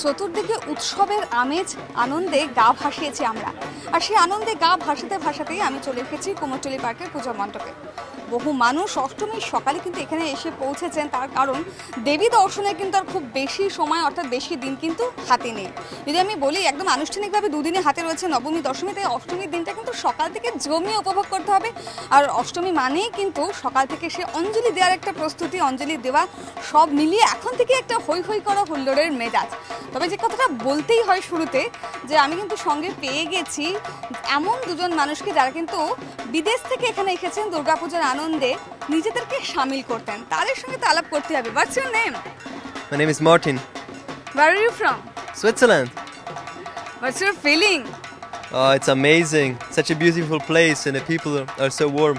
চতুর্দিকে উৎসবের আমেজ, আনন্দে গা ভাসিয়েছি আমরা। আর সেই আনন্দে গা ভাসাতে ভাসাতেই আমি চলে এসেছি কুমোরটুলি পার্কের পূজা মণ্ডপে। বহু মানুষ অষ্টমীর সকালে কিন্তু এখানে এসে পৌঁছেছেন, তার কারণ দেবী দর্শনের কিন্তু আর খুব বেশি সময় অর্থাৎ বেশি দিন কিন্তু হাতে নেই। যদি আমি বলি একদম আনুষ্ঠানিকভাবে দুদিনে হাতে রয়েছে নবমী দশমী, তাই অষ্টমীর দিনটা কিন্তু সকাল থেকে জমিয়ে উপভোগ করতে হবে। আর অষ্টমী মানেই কিন্তু সকাল থেকে সে অঞ্জলি দেওয়ার একটা প্রস্তুতি, অঞ্জলি দেওয়া সব মিলিয়ে এখন থেকে একটা হৈ হৈ করা হুল্লোড়ের মেজাজ। তবে যে কথাটা বলতেই হয় শুরুতে, যে আমি কিন্তু সঙ্গে পেয়ে গেছি এমন দুজন মানুষকে যারা কিন্তু বিদেশ থেকে এখানে এসেছেন দুর্গাপূজার আনন্দে নিজেদেরকে সামিল করতেন। তাদের সঙ্গে তো আলাপ করতে হবে। What's your name? My name is Martin. Where are you from? Switzerland. What's your feeling? Oh, it's amazing. Such a beautiful place and the people are so warm.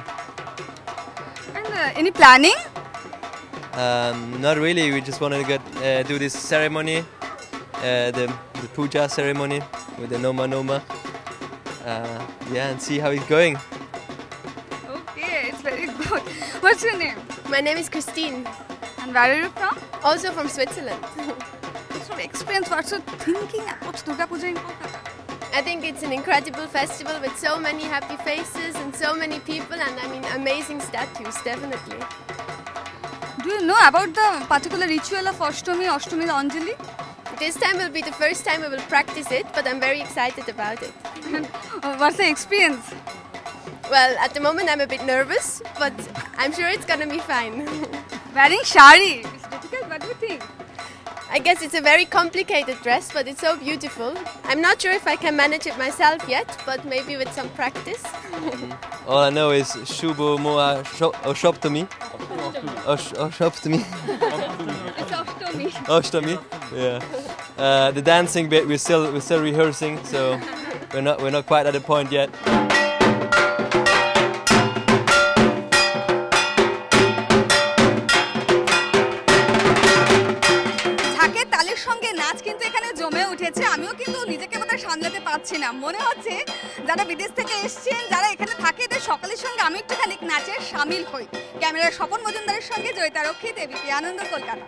And any planning? Not really. We just wanted to do this ceremony, the puja ceremony with the Noma Noma. And see how it's going. Okay, it's very good. What's your name? My name is Christine, And where are you from? also from Switzerland. What's your experience? What's your thinking about Durga Puja in Kolkata? I think it's an incredible festival with so many happy faces and so many people, and I mean amazing statues, definitely. Do you know about the particular ritual of Ashtami, Ashtami Anjali? This time will be the first time we will practice it, but I'm very excited about it. What's the experience? Well, at the moment I'm a bit nervous, but I'm sure it's gonna be fine. Wearing shari. It's difficult, what do you think? I guess it's a very complicated dress, but it's so beautiful. I'm not sure if I can manage it myself yet, but maybe with some practice. All I know is Shubo Moa Shoptami. Shoptami. It's Ashtami. Ashtami. Yeah. The dancing bit we're still rehearsing, so we're not quite at the point yet. ঝাঁকের তালের সঙ্গে নাচ কিন্তু এখানে জমে উঠেছে। আমিও কিন্তু নিজেকে বোধহয় সামলাতে পারছি না। মনে হচ্ছে যারা বিদেশ থেকে এসেছেন, যারা এখানে থাকে, এদের সকলের সঙ্গে আমি একটুখানি নাচে সামিল হই। ক্যামেরার স্বপন মজুমদারের সঙ্গে জয়িতা রক্ষিত, এবিপি আনন্দ, কলকাতা।